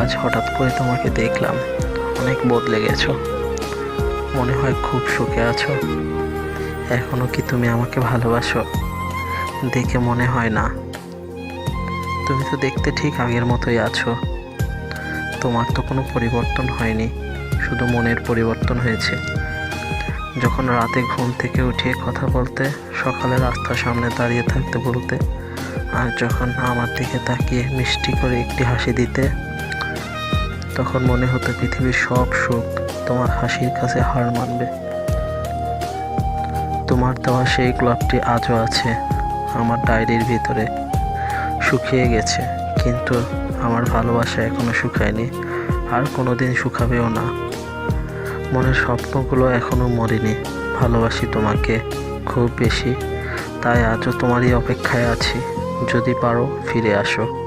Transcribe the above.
আজ হঠাৎ করে তোমাকে দেখলাম, অনেক বদলে গেছো। মনে হয় খুব সুখে আছো। এখনো কি তুমি আমাকে ভালোবাসো? দেখে মনে হয় না। তুমি তো দেখতে ঠিক আগের মতোই আছো। তোমার তো কোনো পরিবর্তন হয়নি, শুধু মনের পরিবর্তন হয়েছে। যখন রাতে ঘুম থেকে উঠে কথা বলতে, সকালে রাস্তার সামনে দাঁড়িয়ে থাকতে বলতে, আর যখন আমার দিকে তাকিয়ে মিষ্টি করে একটি হাসি দিতে, তখন মনে হতো পৃথিবীর সব সুখ তোমার হাসির কাছে হার মানবে। তোমার দেওয়া সেই গোলাপটি আজও আছে আমার ডায়েরির ভিতরে। শুকিয়ে গেছে, কিন্তু আমার ভালোবাসা এখনো শুকায়নি, আর কোনোদিন শুকাবেও না। মনের স্বপ্নগুলো এখনো মরেনি। ভালোবাসি তোমাকে খুব বেশি, তাই আজও তোমারই অপেক্ষায় আছি। যদি পারো ফিরে আসো।